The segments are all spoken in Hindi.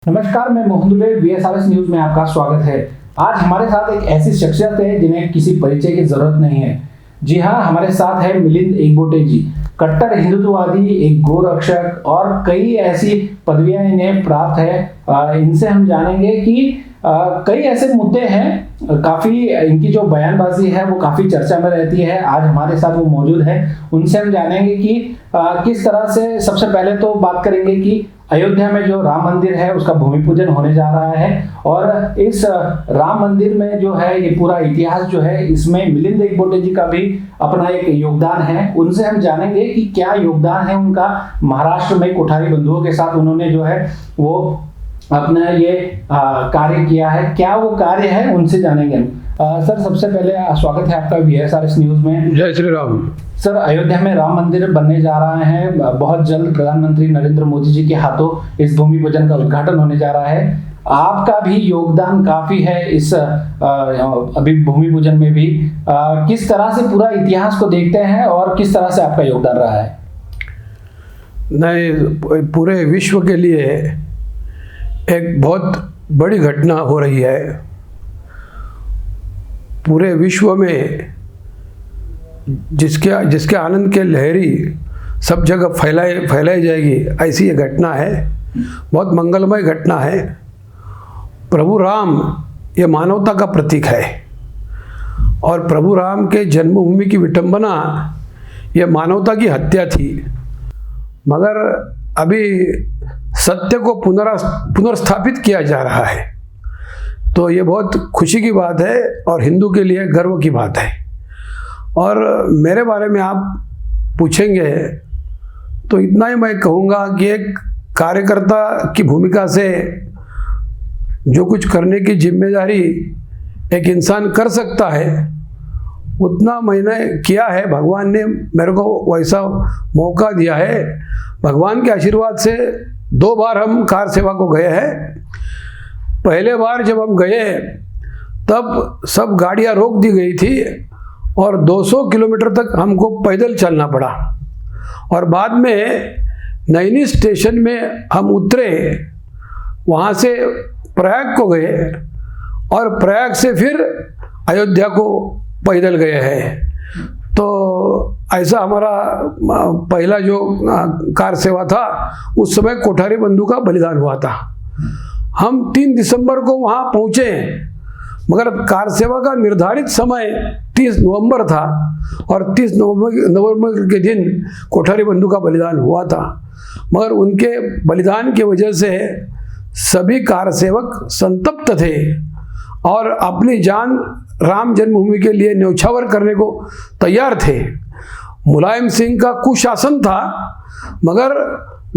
नमस्कार, मैं मोहन दुबे, VSRS न्यूज में आपका स्वागत है। आज हमारे साथ एक ऐसी शख्सियत है जिन्हें किसी परिचय की जरूरत नहीं है। जी हाँ, हमारे साथ है मिलिंद एकबोटे जी, कट्टर हिंदुत्ववादी, एक गोरक्षक और कई ऐसी पदवियां इन्हें प्राप्त है। इनसे हम जानेंगे कि कई ऐसे मुद्दे हैं, काफी इनकी जो बयानबाजी है वो काफी चर्चा में रहती है। आज हमारे साथ वो मौजूद है, उनसे हम जानेंगे कि किस तरह से। सबसे पहले तो बात करेंगे कि अयोध्या में जो राम मंदिर है उसका भूमि पूजन होने जा रहा है और इस राम मंदिर में जो है ये पूरा इतिहास जो है, इसमें मिलिंद एकबोटे जी का भी अपना एक योगदान है। उनसे हम जानेंगे कि क्या योगदान है उनका। महाराष्ट्र में कोठारी बंधुओं के साथ उन्होंने जो है वो अपना ये कार्य किया है। क्या वो कार्य है, उनसे जानेंगे हम। सर, सबसे पहले स्वागत है आपका VSRS न्यूज में। जय श्री राम। सर, अयोध्या में राम मंदिर बनने जा रहा है। बहुत जल्द प्रधानमंत्री नरेंद्र मोदी जी के हाथों इस भूमि पूजन का उद्घाटन होने जा रहा है। आपका भी योगदान काफी है इस अभी भूमि पूजन में भी। किस तरह से पूरा इतिहास को देखते हैं और किस तरह से आपका योगदान रहा है? नहीं, पूरे विश्व के लिए एक बहुत बड़ी घटना हो रही है। पूरे विश्व में जिसके आनंद के लहरी सब जगह फैलाई जाएगी, ऐसी ये घटना है। बहुत मंगलमय घटना है। प्रभु राम ये मानवता का प्रतीक है और प्रभु राम के जन्मभूमि की विटंबना ये मानवता की हत्या थी। मगर अभी सत्य को पुनर्स्थापित किया जा रहा है, तो ये बहुत खुशी की बात है और हिंदू के लिए गर्व की बात है। और मेरे बारे में आप पूछेंगे तो इतना ही मैं कहूँगा कि एक कार्यकर्ता की भूमिका से जो कुछ करने की जिम्मेदारी एक इंसान कर सकता है, उतना मैंने किया है। भगवान ने मेरे को वैसा मौका दिया है। भगवान के आशीर्वाद से 2 बार हम कार सेवा को गए हैं। पहले बार जब हम गए तब सब गाड़ियाँ रोक दी गई थी और 200 किलोमीटर तक हमको पैदल चलना पड़ा। और बाद में नैनी स्टेशन में हम उतरे, वहाँ से प्रयाग को गए और प्रयाग से फिर अयोध्या को पैदल गए हैं। तो ऐसा हमारा पहला जो कार सेवा था, उस समय कोठारी बंधु का बलिदान हुआ था। हम 3 दिसंबर को वहाँ पहुँचे, मगर कार सेवा का निर्धारित समय 30 नवंबर था और 30 नवंबर के दिन कोठारी बंधु का बलिदान हुआ था। मगर उनके बलिदान की वजह से सभी कार सेवक संतप्त थे और अपनी जान राम जन्मभूमि के लिए न्यौछावर करने को तैयार थे। मुलायम सिंह का कुशासन था, मगर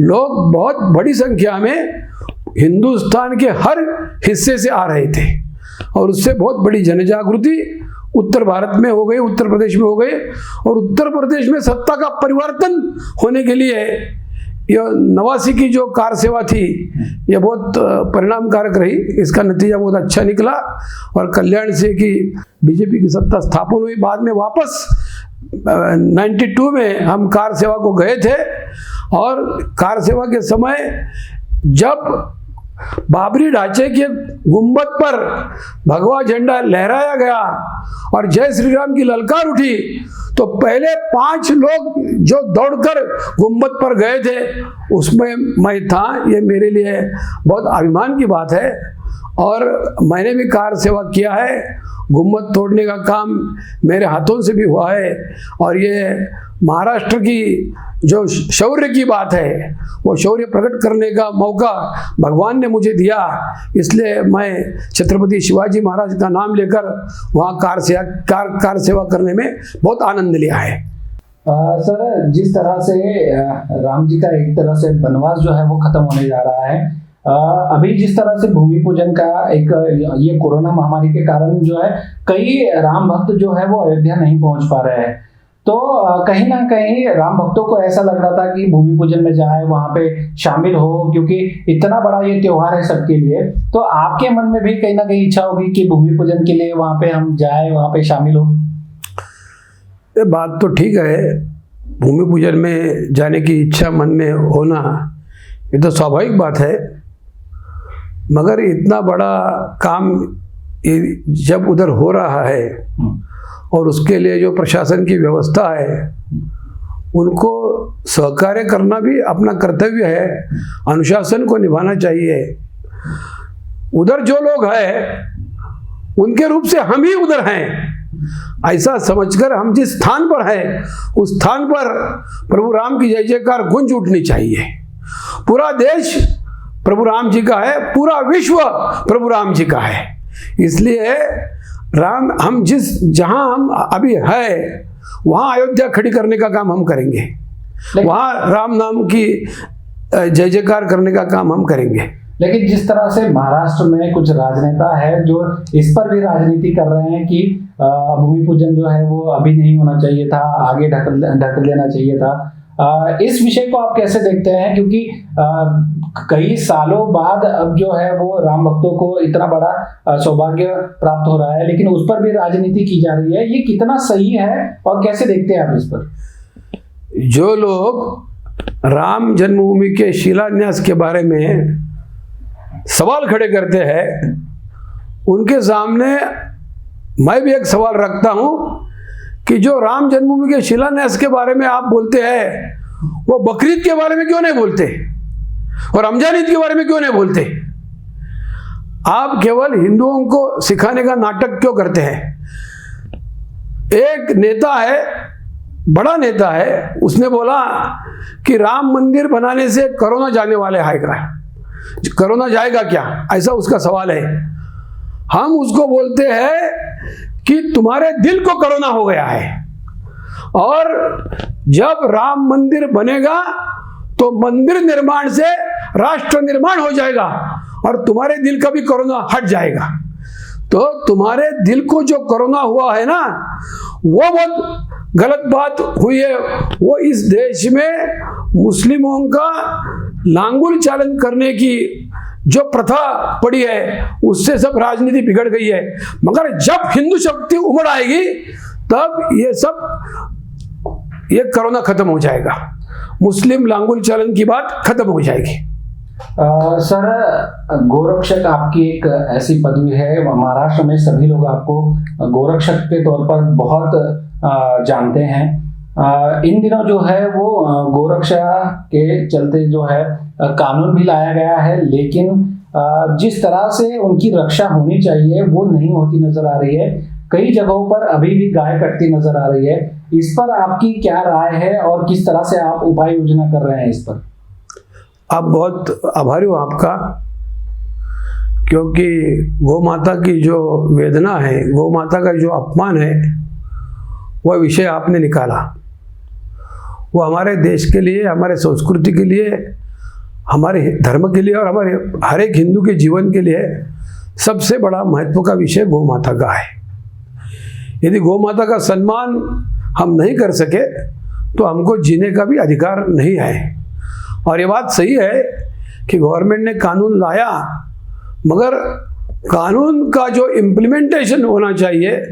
लोग बहुत बड़ी संख्या में हिंदुस्तान के हर हिस्से से आ रहे थे और उससे बहुत बड़ी जनजागृति उत्तर भारत में हो गई, उत्तर प्रदेश में हो गई। और उत्तर प्रदेश में सत्ता का परिवर्तन होने के लिए यह 89 की जो कार सेवा थी, यह बहुत परिणामकारक रही। इसका नतीजा बहुत अच्छा निकला और कल्याण सिंह की बीजेपी की सत्ता स्थापन हुई। बाद में वापस 92 में हम कार सेवा को गए थे और कार सेवा के समय जब बाबरी ढांचे के गुंबद पर भगवा झंडा लहराया गया और जय श्री राम की ललकार उठी, तो पहले 5 लोग जो दौड़कर गुंबद पर गए थे, उसमें मैं था। ये मेरे लिए बहुत अभिमान की बात है और मैंने भी कार सेवा किया है। गुंबद तोड़ने का काम मेरे हाथों से भी हुआ है और ये महाराष्ट्र की जो शौर्य की बात है, वो शौर्य प्रकट करने का मौका भगवान ने मुझे दिया। इसलिए मैं छत्रपति शिवाजी महाराज का नाम लेकर वहाँ कार सेवा करने में बहुत आनंद लिया है। सर, जिस तरह से राम जी का एक तरह से वनवास जो है वो खत्म होने जा रहा है, अभी जिस तरह से भूमि पूजन का एक ये कोरोना महामारी के कारण जो है कई राम भक्त जो है वो अयोध्या नहीं पहुंच पा रहे हैं, तो कहीं ना कहीं राम भक्तों को ऐसा लग रहा था कि भूमि पूजन में जाए, वहां पे शामिल हो, क्योंकि इतना बड़ा ये त्योहार है सबके लिए। तो आपके मन में भी कहीं ना कहीं इच्छा होगी कि भूमि पूजन के लिए वहां पे हम जाए, वहां पे शामिल हो। ये बात तो ठीक है, भूमि पूजन में जाने की इच्छा मन में होना ये तो स्वाभाविक बात है। मगर इतना बड़ा काम जब उधर हो रहा है और उसके लिए जो प्रशासन की व्यवस्था है उनको सहकार्य करना भी अपना कर्तव्य है, अनुशासन को निभाना चाहिए। उधर जो लोग हैं उनके रूप से हम ही उधर हैं, ऐसा समझकर हम जिस स्थान पर हैं उस स्थान पर प्रभु राम की जय जयकार गूंज उठनी चाहिए। पूरा देश प्रभु राम जी का है, पूरा विश्व प्रभु राम जी का है। इसलिए हम जहां हम अभी है वहां अयोध्या खड़ी करने का काम हम करेंगे, वहां राम नाम की जय जयकार करने का काम हम करेंगे। लेकिन जिस तरह से महाराष्ट्र में कुछ राजनेता है जो इस पर भी राजनीति कर रहे हैं कि भूमि पूजन जो है वो अभी नहीं होना चाहिए था, आगे ढक देना चाहिए था, इस विषय को आप कैसे देखते हैं? क्योंकि कई सालों बाद अब जो है वो राम भक्तों को इतना बड़ा सौभाग्य प्राप्त हो रहा है, लेकिन उस पर भी राजनीति की जा रही है। ये कितना सही है और कैसे देखते हैं आप इस पर? जो लोग राम जन्मभूमि के शिलान्यास के बारे में सवाल खड़े करते हैं उनके सामने मैं भी एक सवाल रखता हूं कि जो राम जन्मभूमि के शिलान्यास के बारे में आप बोलते हैं वो बकरीद के बारे में क्यों नहीं बोलते और रमजान ईद के बारे में क्यों नहीं बोलते? आप केवल हिंदुओं को सिखाने का नाटक क्यों करते हैं? एक नेता है, बड़ा नेता है, उसने बोला कि राम मंदिर बनाने से कोरोना जाने वाले आएगा। कोरोना जाएगा क्या, ऐसा उसका सवाल है। हम उसको बोलते हैं कि तुम्हारे दिल को कोरोना हो गया है और जब राम मंदिर बनेगा तो मंदिर निर्माण से राष्ट्र निर्माण हो जाएगा और तुम्हारे दिल का भी कोरोना हट जाएगा। तो तुम्हारे दिल को जो कोरोना हुआ है ना, वो बहुत गलत बात हुई है। वो इस देश में मुस्लिमों का लांगुल चालन करने की जो प्रथा पड़ी है उससे सब राजनीति बिगड़ गई है। मगर जब हिंदू शक्ति उमड़ आएगी तब ये कोरोना खत्म हो जाएगा, मुस्लिम लांगुल चालन की बात खत्म हो जाएगी। सर, गोरक्षक आपकी एक ऐसी पदवी है, महाराष्ट्र में सभी लोग आपको गोरक्षक के तौर पर बहुत जानते हैं। इन दिनों जो है वो गोरक्षा के चलते जो है कानून भी लाया गया है, लेकिन जिस तरह से उनकी रक्षा होनी चाहिए वो नहीं होती नजर आ रही है। कई जगहों पर अभी भी गाय कटती नजर आ रही है। इस पर आपकी क्या राय है और किस तरह से आप उपाय योजना कर रहे हैं इस पर? आप बहुत आभारी हो आपका, क्योंकि गौ माता की जो वेदना है, गौ माता का जो अपमान है, वह विषय आपने निकाला। वो हमारे देश के लिए, हमारे संस्कृति के लिए, हमारे धर्म के लिए और हमारे हर एक हिंदू के जीवन के लिए सबसे बड़ा महत्व का विषय गौ माता का है। यदि गौ माता का सम्मान हम नहीं कर सके तो हमको जीने का भी अधिकार नहीं है। और ये बात सही है कि गवर्नमेंट ने कानून लाया, मगर कानून का जो इम्प्लीमेंटेशन होना चाहिए,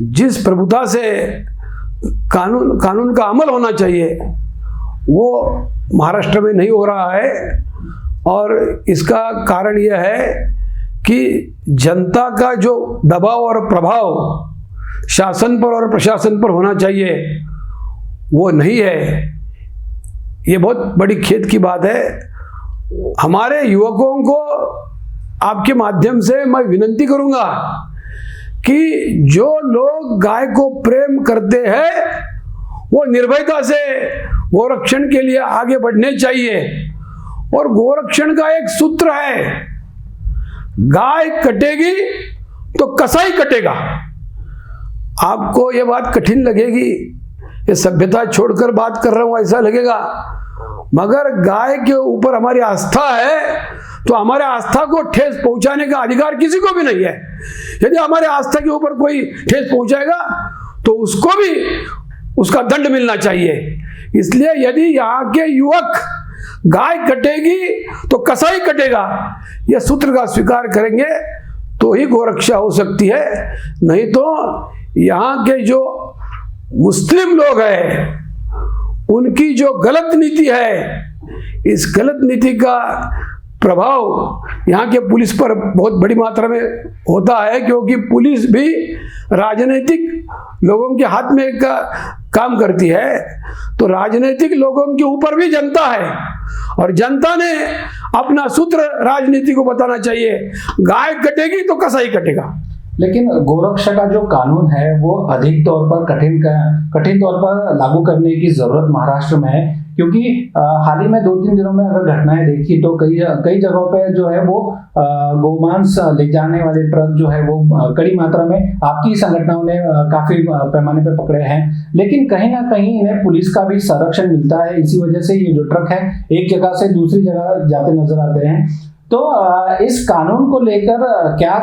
जिस प्रभुता से कानून का अमल होना चाहिए, वो महाराष्ट्र में नहीं हो रहा है। और इसका कारण यह है कि जनता का जो दबाव और प्रभाव शासन पर और प्रशासन पर होना चाहिए वो नहीं है। ये बहुत बड़ी खेद की बात है। हमारे युवकों को आपके माध्यम से मैं विनती करूंगा कि जो लोग गाय को प्रेम करते हैं वो निर्भयता से गोरक्षण के लिए आगे बढ़ने चाहिए। और गोरक्षण का एक सूत्र है, गाय कटेगी तो कसाई कटेगा। आपको ये बात कठिन लगेगी, ये सभ्यता छोड़कर बात कर रहा हूं ऐसा लगेगा, मगर गाय के ऊपर हमारी आस्था है तो हमारे आस्था को ठेस पहुंचाने का अधिकार किसी को भी नहीं है। यदि हमारे आस्था के ऊपर कोई ठेस पहुंचाएगा तो उसको भी उसका दंड मिलना चाहिए। इसलिए यदि यहाँ के युवक गाय कटेगी तो कसाई कटेगा यह सूत्र का स्वीकार करेंगे तो ही गोरक्षा हो सकती है। नहीं तो यहाँ के जो मुस्लिम लोग हैं उनकी जो गलत नीति है, इस गलत नीति का प्रभाव यहाँ के पुलिस पर बहुत बड़ी मात्रा में होता है, क्योंकि पुलिस भी राजनीतिक लोगों के हाथ में काम करती है। तो राजनीतिक लोगों के ऊपर भी जनता है, और जनता ने अपना सूत्र राजनीति को बताना चाहिए। गाय कटेगी तो कसाई कटेगा। लेकिन गोरक्षा का जो कानून है वो अधिक तौर पर कठिन तौर पर लागू करने की जरूरत महाराष्ट्र में है, क्योंकि हाल ही में 2-3 दिनों में अगर घटनाएं देखी तो कई जगहों पे जो है वो गोमांस ले जाने वाले ट्रक जो है वो कड़ी मात्रा में आपकी संगठनों ने काफी पैमाने पे पकड़े हैं। लेकिन कहीं ना कहीं इन्हें पुलिस का भी संरक्षण मिलता है, इसी वजह से ये जो ट्रक है एक जगह से दूसरी जगह जाते नजर आते हैं। तो इस कानून को लेकर क्या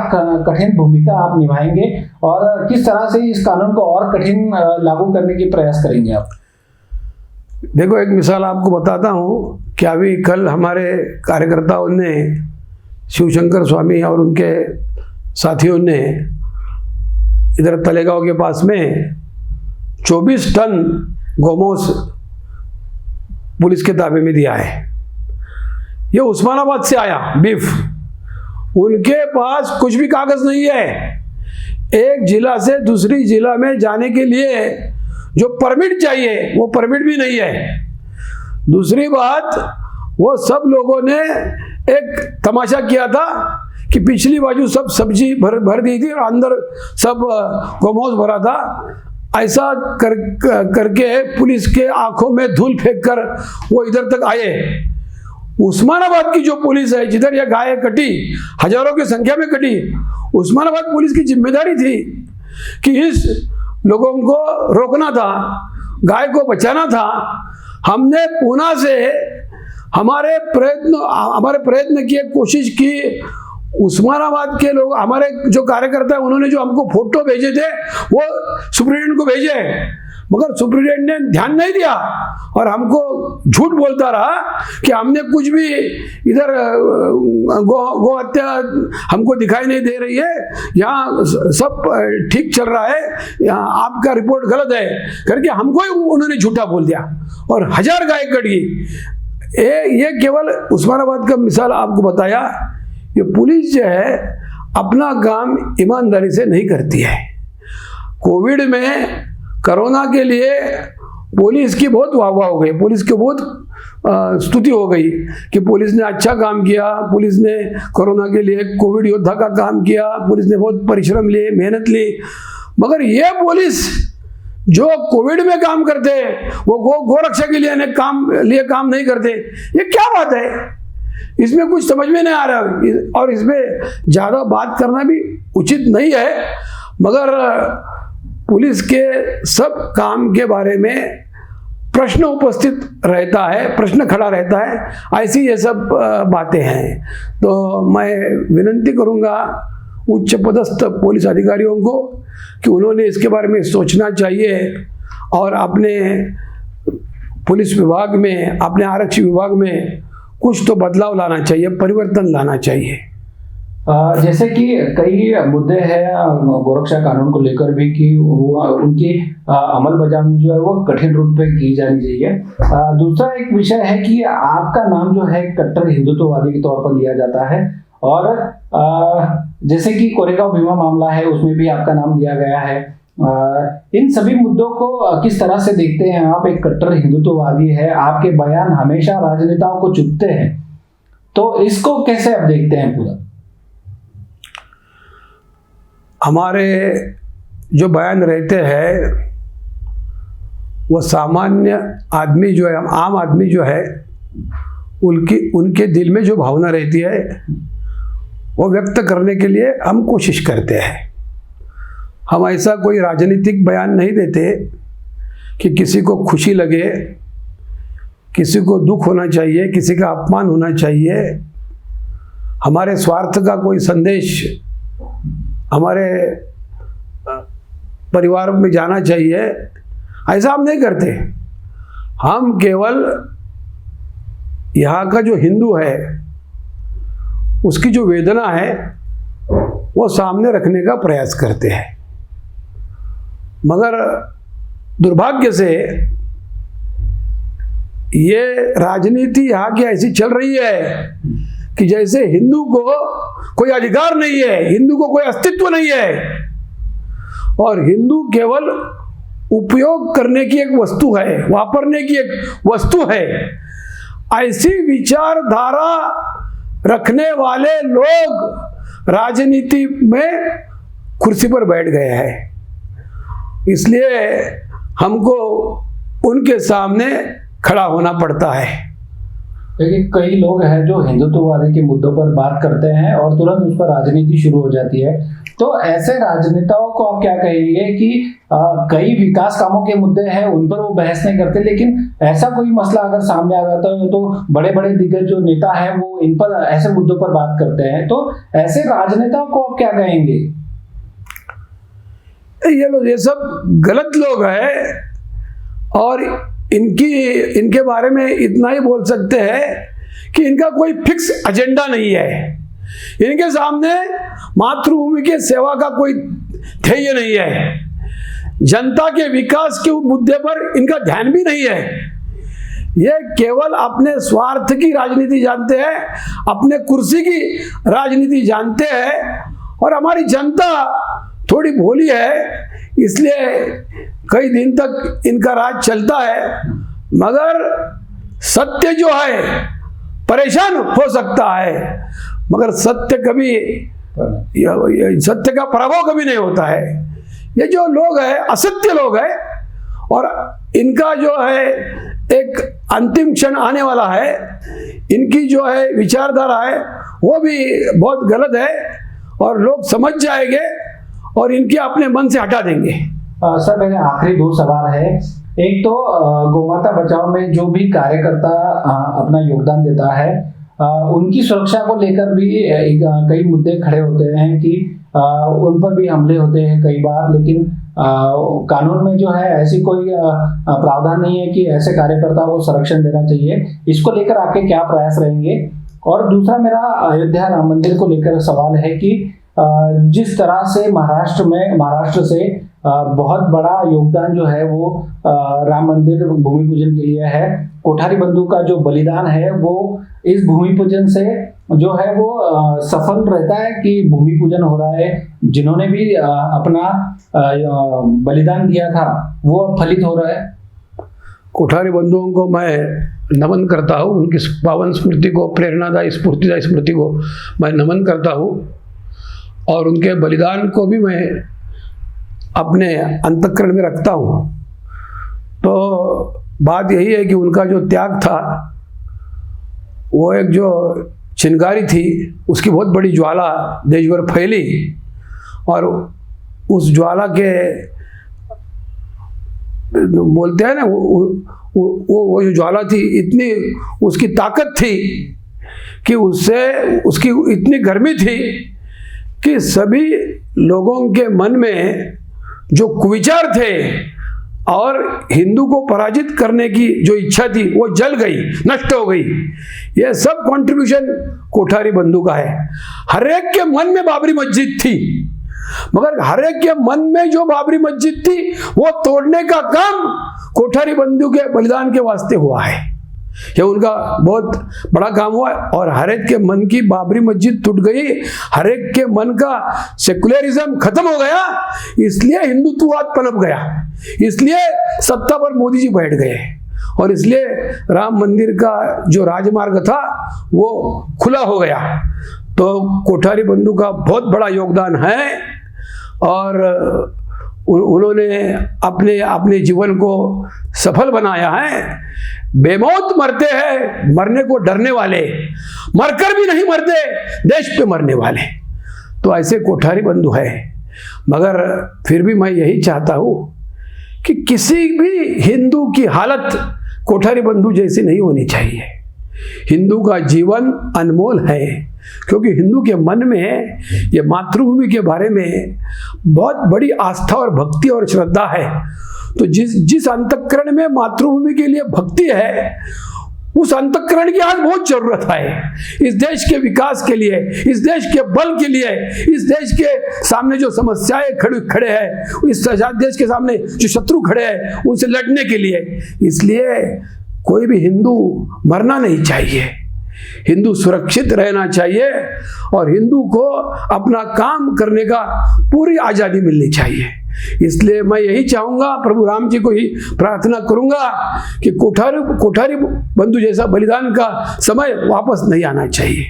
कठिन भूमिका आप निभाएंगे और किस तरह से इस कानून को और कठिन लागू करने की प्रयास करेंगे आप? देखो, एक मिसाल आपको बताता हूँ कि अभी कल हमारे कार्यकर्ताओं ने, शिवशंकर स्वामी और उनके साथियों ने इधर तलेगांव के पास में 24 टन गोमोस पुलिस के ताबे में दिया है। ये उस्मानाबाद से आया बीफ। उनके पास कुछ भी कागज नहीं है। एक जिला से दूसरी जिला में जाने के लिए जो परमिट चाहिए वो परमिट भी नहीं है। दूसरी बात, वो सब लोगों ने एक तमाशा किया था कि पिछली बाजू सब सब्जी भर दी थी और अंदर सब गोमोस भरा था। ऐसा करके पुलिस के आंखों में धूल फेंक कर वो इधर तक आए। उस्मानाबाद की जो पुलिस है, जिधर यह गाय कटी, हजारों की संख्या में कटी, उस्मानाबाद पुलिस की जिम्मेदारी थी कि इस लोगों को रोकना था, गाय को बचाना था। हमने पुणे से हमारे प्रयत्न किए, कोशिश की। उस्मानाबाद के लोग, हमारे जो कार्यकर्ता है, उन्होंने जो हमको फोटो भेजे थे वो सुप्रीडेंट को भेजे, मगर सुप्रीडेंट ने ध्यान नहीं दिया और हमको झूठ बोलता रहा कि हमने कुछ भी इधर गो हत्या हमको दिखाई नहीं दे रही है, यहाँ सब ठीक चल रहा है, यहाँ आपका रिपोर्ट गलत है करके हमको ही उन्होंने झूठा बोल दिया और 1000 गाय कट गई। ये केवल उस्मानाबाद का मिसाल आपको बताया। ये पुलिस जो है अपना काम ईमानदारी से नहीं करती है। कोविड में, कोरोना के लिए पुलिस की बहुत वाहवाह हो गई, पुलिस की बहुत स्तुति हो गई कि पुलिस ने अच्छा काम किया, पुलिस ने कोरोना के लिए कोविड योद्धा का काम किया, पुलिस ने बहुत परिश्रम लिए, मेहनत ली। मगर ये पुलिस जो कोविड में काम करते वो गोरक्षा के लिए काम नहीं करते। ये क्या बात है? इसमें कुछ समझ में नहीं आ रहा और इसमें ज़्यादा बात करना भी उचित नहीं है। मगर पुलिस के सब काम के बारे में प्रश्न उपस्थित रहता है, प्रश्न खड़ा रहता है, ऐसी ये सब बातें हैं। तो मैं विनती करूंगा उच्च पदस्थ पुलिस अधिकारियों को कि उन्होंने इसके बारे में सोचना चाहिए और अपने पुलिस विभाग में, अपने आरक्षी विभाग में कुछ तो बदलाव लाना चाहिए, परिवर्तन लाना चाहिए। जैसे कि कई मुद्दे हैं गोरक्षा कानून को लेकर भी कि वो उनकी अमल बजावनी जो है वो कठिन रूप पे की जानी चाहिए। दूसरा एक विषय है कि आपका नाम जो है कट्टर हिंदुत्ववादी के तौर पर लिया जाता है और जैसे कि कोरेगांव भीमा मामला है उसमें भी आपका नाम लिया गया है। इन सभी मुद्दों को किस तरह से देखते हैं आप? एक कट्टर हिंदुत्ववादी है, आपके बयान हमेशा राजनेताओं को चुभते हैं, तो इसको कैसे आप देखते हैं? पूरा हमारे जो बयान रहते हैं वो सामान्य आदमी जो है, आम आदमी जो है, उनके दिल में जो भावना रहती है वो व्यक्त करने के लिए हम कोशिश करते हैं। हम ऐसा कोई राजनीतिक बयान नहीं देते कि किसी को खुशी लगे, किसी को दुख होना चाहिए, किसी का अपमान होना चाहिए, हमारे स्वार्थ का कोई संदेश हमारे परिवार में जाना चाहिए, ऐसा हम नहीं करते। हम केवल यहाँ का जो हिंदू है उसकी जो वेदना है वो सामने रखने का प्रयास करते हैं। मगर दुर्भाग्य से ये राजनीति यहाँ की ऐसी चल रही है कि जैसे हिंदू को कोई अधिकार नहीं है, हिंदू को कोई अस्तित्व नहीं है और हिंदू केवल उपयोग करने की एक वस्तु है, वापरने की एक वस्तु है, ऐसी विचारधारा रखने वाले लोग राजनीति में कुर्सी पर बैठ गए हैं। इसलिए हमको उनके सामने खड़ा होना पड़ता है। देखिए, कई लोग हैं जो हिंदुत्ववादी के मुद्दों पर बात करते हैं और तुरंत उस पर राजनीति शुरू हो जाती है। तो ऐसे राजनेताओं को आप क्या कहेंगे कि कई विकास कामों के मुद्दे हैं, उन पर वो बहस नहीं करते, लेकिन ऐसा कोई मसला अगर सामने आ जाता है तो बड़े बड़े दिग्गज जो नेता हैं वो इन पर ऐसे मुद्दों पर बात करते हैं। तो ऐसे राजनेताओं को आप क्या कहेंगे? ये सब गलत लोग हैं और इनके बारे में इतना ही बोल सकते हैं कि इनका कोई फिक्स एजेंडा नहीं है। इनके सामने मातृभूमि के सेवा का कोई ध्येय नहीं है। जनता के विकास के मुद्दे पर इनका ध्यान भी नहीं है। ये केवल अपने स्वार्थ की राजनीति जानते हैं, अपने कुर्सी की राजनीति जानते हैं। और हमारी जनता थोड़ी भोली है, इसलिए कई दिन तक इनका राज चलता है, मगर सत्य जो है परेशान हो सकता है, मगर सत्य का पराभव कभी नहीं होता है। ये जो लोग हैं असत्य लोग हैं और इनका जो है एक अंतिम क्षण आने वाला है। इनकी जो है विचारधारा है वो भी बहुत गलत है और लोग समझ जाएंगे और इनके अपने मन से हटा देंगे। सर, मेरे आखिरी दो सवाल है। एक तो गौमाता बचाओ में जो भी कार्यकर्ता अपना योगदान देता है, उनकी सुरक्षा को लेकर भी कई मुद्दे खड़े होते हैं कि उन पर भी हमले होते हैं कई बार, लेकिन कानून में जो है ऐसी कोई प्रावधान नहीं है कि ऐसे कार्यकर्ता को संरक्षण देना चाहिए। इसको लेकर आपके क्या प्रयास रहेंगे? और दूसरा मेरा अयोध्या राम मंदिर को लेकर सवाल है कि जिस तरह से महाराष्ट्र से बहुत बड़ा योगदान जो है वो राम मंदिर भूमि पूजन के लिए है, कोठारी बंधु का जो बलिदान है वो इस भूमि पूजन से जो है वो सफल रहता है कि भूमि पूजन हो रहा है, जिन्होंने भी अपना बलिदान दिया था वो अब फलित हो रहा है। कोठारी बंधुओं को मैं नमन करता हूँ, उनकी पावन स्मृति को, प्रेरणादायी स्फूर्तिदायी स्मृति को मैं नमन करता हूँ और उनके बलिदान को भी मैं अपने अंतःकरण में रखता हूँ। तो बात यही है कि उनका जो त्याग था वो एक जो चिंगारी थी, उसकी बहुत बड़ी ज्वाला देश भर फैली और उस ज्वाला के बोलते हैं ना वो जो ज्वाला थी, इतनी उसकी ताकत थी कि उससे उसकी इतनी गर्मी थी कि सभी लोगों के मन में जो कुविचार थे और हिंदू को पराजित करने की जो इच्छा थी वो जल गई, नष्ट हो गई। ये सब कंट्रीब्यूशन कोठारी बंधु का है। हर एक के मन में बाबरी मस्जिद थी, मगर हर एक के मन में जो बाबरी मस्जिद थी वो तोड़ने का काम कोठारी बंधु के बलिदान के वास्ते हुआ है। यह उनका बहुत बड़ा काम हुआ और हर एक के मन की बाबरी मस्जिद टूट गई, हर एक के मन का सेकुलरिज्म खत्म हो गया, इसलिए हिंदुत्ववाद पनप गया, इसलिए सत्ता पर मोदी जी बैठ गए और इसलिए राम मंदिर का जो राजमार्ग था वो खुला हो गया। तो कोठारी बंधु का बहुत बड़ा योगदान है और उन्होंने अपने जीवन को सफल बनाया है। बेमौत मरते हैं मरने को डरने वाले, मरकर भी नहीं मरते देश पे मरने वाले, तो ऐसे कोठारी बंधु है। मगर फिर भी मैं यही चाहता हूँ कि किसी भी हिंदू की हालत कोठारी बंधु जैसी नहीं होनी चाहिए। हिंदू का जीवन अनमोल है क्योंकि हिंदू के मन में ये मातृभूमि के बारे में बहुत बड़ी आस्था और भक्ति और श्रद्धा है। तो जिस अंतःकरण में मातृभूमि के लिए भक्ति है, उस अंतःकरण की आज बहुत जरूरत है इस देश के विकास के लिए, इस देश के बल के लिए, इस देश के सामने जो समस्याएं खड़े हैं, इस देश के सामने जो शत्रु खड़े हैं उनसे लड़ने के लिए। इसलिए कोई भी हिंदू मरना नहीं चाहिए। हिंदू सुरक्षित रहना चाहिए और हिंदू को अपना काम करने का पूरी आज़ादी मिलनी चाहिए। इसलिए मैं यही चाहूँगा, प्रभु राम जी को ही प्रार्थना करूँगा कि कोठारी बंधु जैसा बलिदान का समय वापस नहीं आना चाहिए।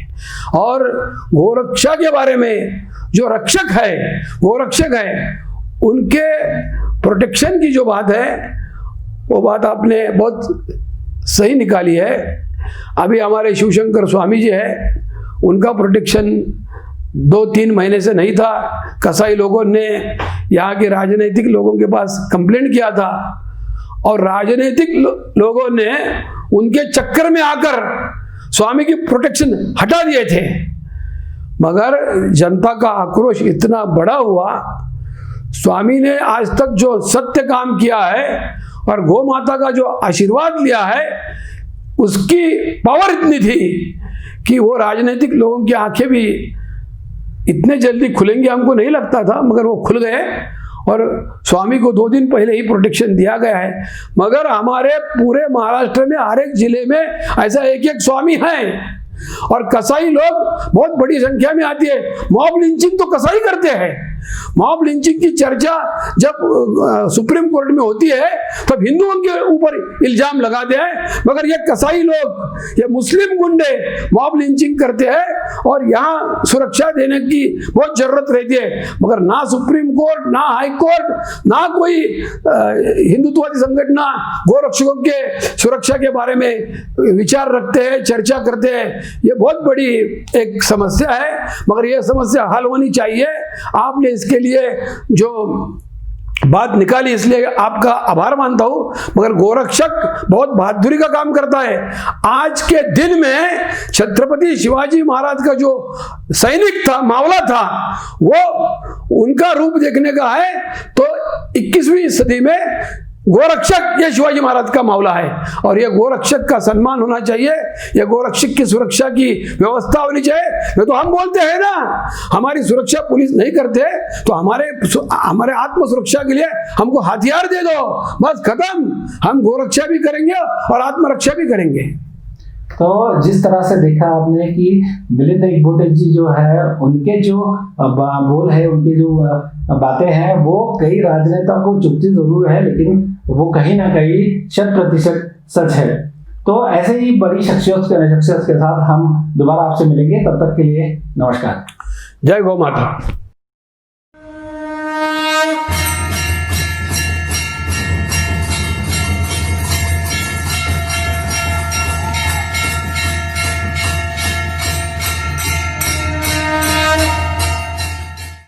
और गोरक्षा के बारे में जो रक्षक है, गोरक्षक है, उनके प्रोटेक्शन की जो बात है वो बात आपने बहुत सही निकाली है। अभी हमारे शिवशंकर स्वामी जी है, उनका प्रोटेक्शन 2-3 महीने से नहीं था। कसाई लोगों ने यहाँ के राजनीतिक लोगों के पास कंप्लेंट किया था और राजनीतिक लोगों ने उनके चक्कर में आकर स्वामी की प्रोटेक्शन हटा दिए थे। मगर जनता का आक्रोश इतना बड़ा हुआ, स्वामी ने आज तक जो सत्य काम किया है और गौ माता का जो आशीर्वाद लिया है, उसकी पावर इतनी थी कि वो राजनीतिक लोगों की आंखें भी इतने जल्दी खुलेंगे हमको नहीं लगता था, मगर वो खुल गए और स्वामी को 2 दिन पहले ही प्रोटेक्शन दिया गया है। मगर हमारे पूरे महाराष्ट्र में हर एक जिले में ऐसा एक स्वामी है और कसाई लोग बहुत बड़ी संख्या में आती है। मॉब लिंचिंग तो कसाई करते हैं। मॉब लिंचिंग की चर्चा जब सुप्रीम कोर्ट में होती है तब हिंदुओं के ऊपर इल्जाम लगाते हैं, मगर ये कसाई लोग, ये मुस्लिम गुंडे मॉब लिंचिंग करते हैं और यहाँ सुरक्षा देने की बहुत जरूरत रहती है। मगर ना सुप्रीम कोर्ट, ना हाई कोर्ट, ना कोई हिंदुत्ववादी संगठन गोरक्षकों के सुरक्षा के बारे में विचार रखते हैं, चर्चा करते हैं। ये बहुत बड़ी एक समस्या है, मगर ये समस्या हल होनी चाहिए। आपने इसके लिए जो बात निकाली, इसलिए आपका आभार मानता हूं। मगर गोरक्षक बहुत बहादुरी का काम करता है। आज के दिन में छत्रपति शिवाजी महाराज का जो सैनिक था, मावला था, वो उनका रूप देखने का है तो 21वीं सदी में गोरक्षक ये शिवाजी महाराज का मावला है और ये गोरक्षक का सम्मान होना चाहिए। ये गोरक्षक की सुरक्षा की व्यवस्था होनी चाहिए। ये तो हम बोलते हैं ना, हमारी सुरक्षा पुलिस नहीं करते तो हमारे आत्म सुरक्षा के लिए हमको हथियार दे दो, बस खत्म। हम गोरक्षा भी करेंगे और आत्मरक्षा भी करेंगे। तो जिस तरह से देखा आपने कि मिलिंद एकबोटे जी जो है, उनके जो बोल है, उनकी जो बातें हैं, वो कई राजनेताओं को चुभती जरूर है, लेकिन वो कहीं ना कहीं 100% सच है। तो ऐसे ही बड़ी शख्सियत के साथ हम दोबारा आपसे मिलेंगे। तब तक के लिए नमस्कार। जय गौ माता।